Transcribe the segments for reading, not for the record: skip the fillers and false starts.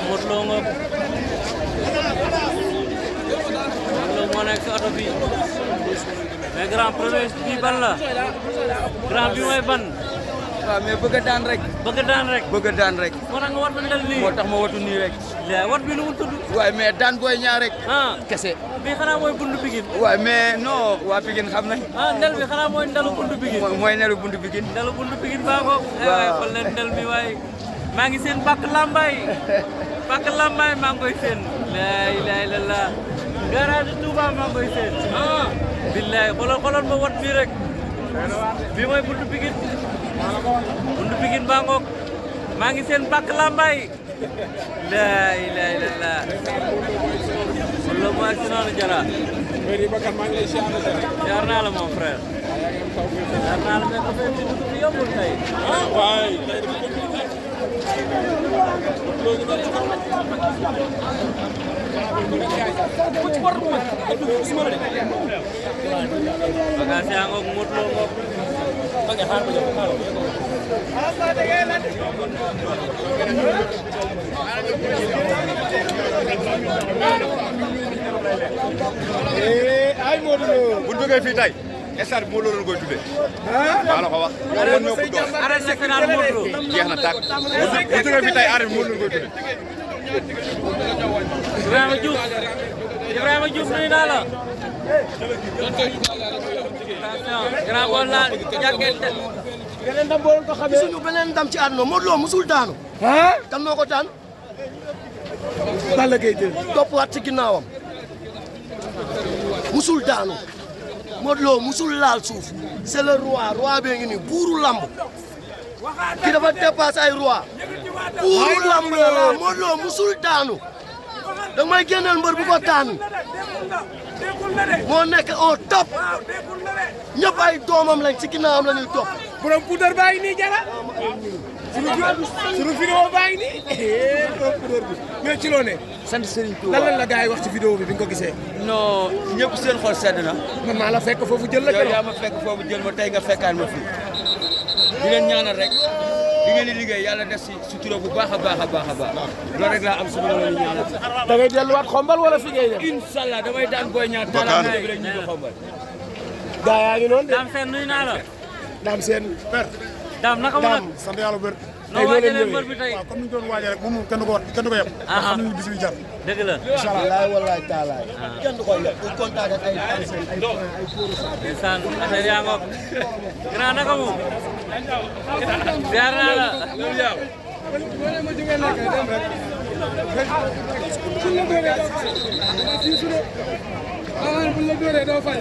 Modou Lo nga Modou Lo moo nekk si oto bi mais grand premier bi ban la grand bi mooy ban. waaw mais bëgg a daan rek. bëgg a daan rek. bëgg a daan rek. moo tax nga war ndel nii. moo tax ma watu nii rek. wat bi nu mu tudd. waaye mais daan booy ñaar rek. kese. bii xanaa mooy buntu Pikine. waaye mais non waa Pikine xam nañ. ndel bi xanaa mooy ndelu buntu Pikine. mooy ndelu buntu Pikine. ndelu buntu Pikine baa ko. waaw xool leen ndel mi waaye. maa ngi seen bàkk lambay. bàkk lambay maa ngi koy seen. laa ilaaha illallaah. garage Touba maa ngi koy seen. billaay xoolal ma wat bii rek. bii mooy buntu Pikine. buntu Pikine baa ngoog. maa ngi seen bàkk lambay. laa ilaaha illallaah. loolu mooy ak si noonu Jara. jaar naa la mon frère. jaar naa la mais ko fee bi yombul tey. bagage yaa ngoog Modou Lo ngoog. ay Modou Lo bu ñu jógee fii tey stade bi Modou Lo lañ koy tuddee. maa la ko wax. arrêté national Modou Lo. jeex na tàkk bu ñu jógee fii tey arène Modou Lo lañ koy tuddee. Ibrahima Diouf nuyu naa la. grand bol la jàkkee beneen ndam boo ko xamee suñu beneen ndam ci àdduna Modou Lo musul daanu. kan moo ko daan. Balla Gaye jël toppaat ci ginnaawam. musul daanu. Modou Lo musul laal suuf. c'est le roi bee ngi nii buuru lamb. ki dafa dépassé ay roi. buuru lamb la Modou Lo musul daanu. da may génneel mbër bu ko daan. moo nekk au top. ñëpp ay doomam lañ ci ginnaawam la ñuy topp. borom puudar baa ngi nii Jara sunu vidéo baa ngi nii borom puudar bi mais ci loo ne sant Serigne Touba lan la gars yi wax ci vidéo bi bi nga ko gisee. non ñëpp seen xol sedd na. man maa la fekk foofu jël la yow yaa ma fekk foofu jël ma tey nga fekkaan ma fii. di leen ñaanal rek li ngeen di liggéey yàlla def si sutura bu baax a baax a baax a baax loolu rek laa am su ma la ñaanal. da ngay delluwaat xombal wala fi ngay dem. incha allah damay daan booy ñaar taalaa bi rek ñu ko xombal. gaa yaa ngi noonu de. Dame Sène nuyu naa la. Dame Sène. Dame naka ma nag. sant yàlla bu wér. noo waajalee mbër bi tey. waaw comme ni ñu doon waajee rek moom kenn du ko yeb. xam nañu bis bi jar. dëgg la. incha allah wallaay taalaay. kenn du ko yeb bu kontaan ak ay Dame Sène ay ndeysaan affaire yaa ngoog. grand naka mu. ziar naa la. bu la dóoree doo fay.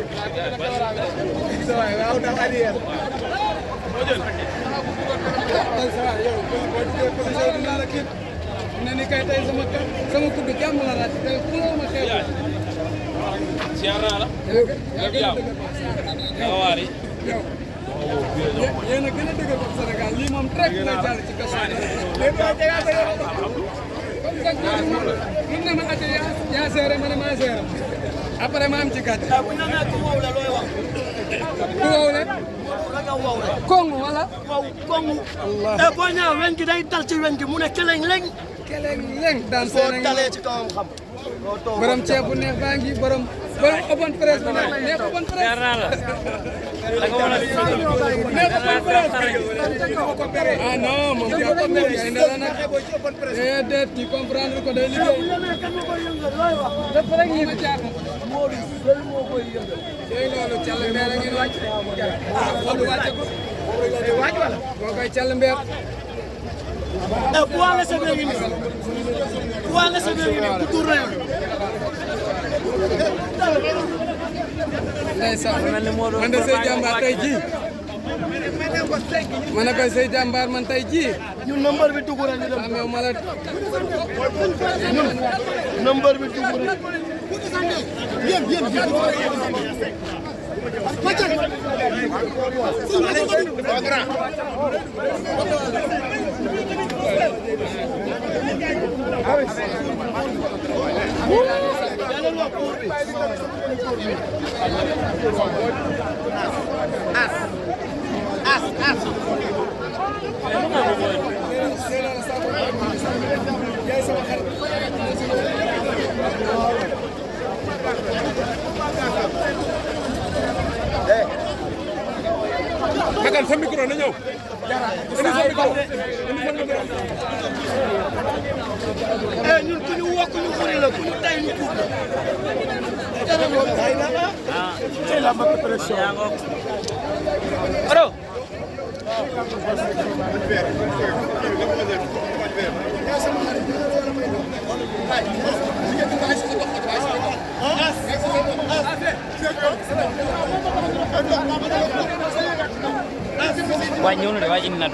waaw ndax arrière. ne ni kay tey sama kudd jàmm la laaj tey xuloo ma xeebu. ziar naa la. lépp jàmm. waawaari. yéen a gën a dëgër ko Sénégal lii moom rek la jàll ci kaso mun na ma ati yaa seere ma ne maa seere après ma am ci gàcce. bu ñu nee ku wow la looy wax. ku wow ne. nga wow rek. kongu wala. wow kongu. boo ñëwee weñ gi day dal ci weñ gi mu ne keleng leng. keleng leng daan boo dalee ci kawam xam. borom ceeb bu neex baa ngi borom open presse bu neex open presse. ziar naa la. neex open presse. ah non moom di open presse ay ndala nag. déedéet tu comprendre ko day liggéey. lépp rek yi ma jaaxal. yooyu loolu Thial Mbeur a ngi wàcc. xool wàcce ko. waaj wala. moo koy Thial Mbeur. bu waa nga sebee ngi nii. bu waa nga sebee ngi nii bu tur réew. ndeysaan man de say jàmbaar tey jii. ma ne koy say jàmbaar man tey jii. ñun number bi dugg rek ñu dem. amee ma la. ñun number bi dugg rek. As. Kan sa micro na ñëw. Indi sa micro. ñun ku ñu wokk ñu xuri la ku ñu tay ñu tuut la. Dara moom tay na la. C'est la marque pression. Aro. Waa ñëw na de waa indi na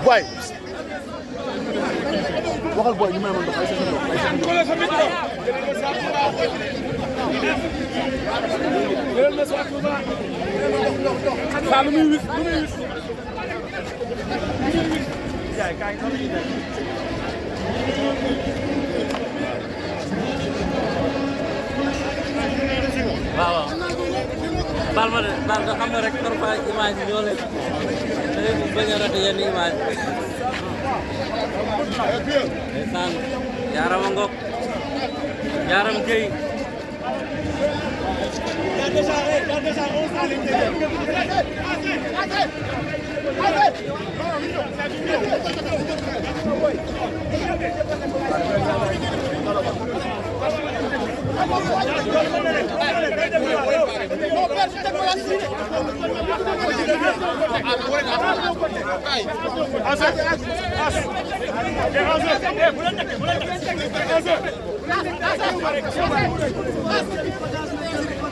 Boy. Waxal boy ñu may mën ay sa Sa lu muy wis, lu muy wis. waaw baal ma de baal nga xam ne rek parfois image yi ñoo leen dañuy bañ a raté yenn image ndeysaan Yaarama Ngok Yaram Gueye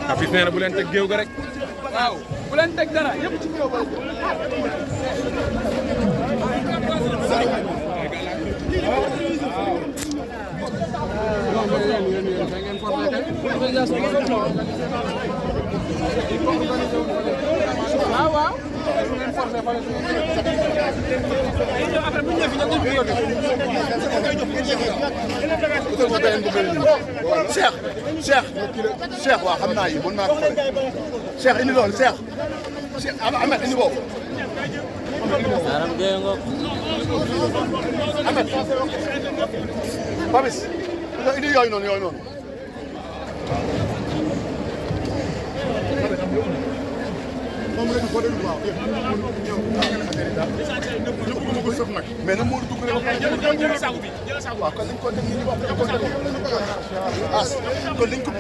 Papis nee na bu leen teg géew ga rek. Waaw bu leen teg dara yëpp ci géew ba. Waaw. Cheikh waaw xam naa yi mën naa ko xool Cheikh indi loolu Cheikh Ahmed indi boobu Yaram Gueye Ngok Ahmed Papis indi yooyu noonu mais na Modou dugg rek waaw kon liñ ko def nii as kon liñ ko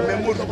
mais Modou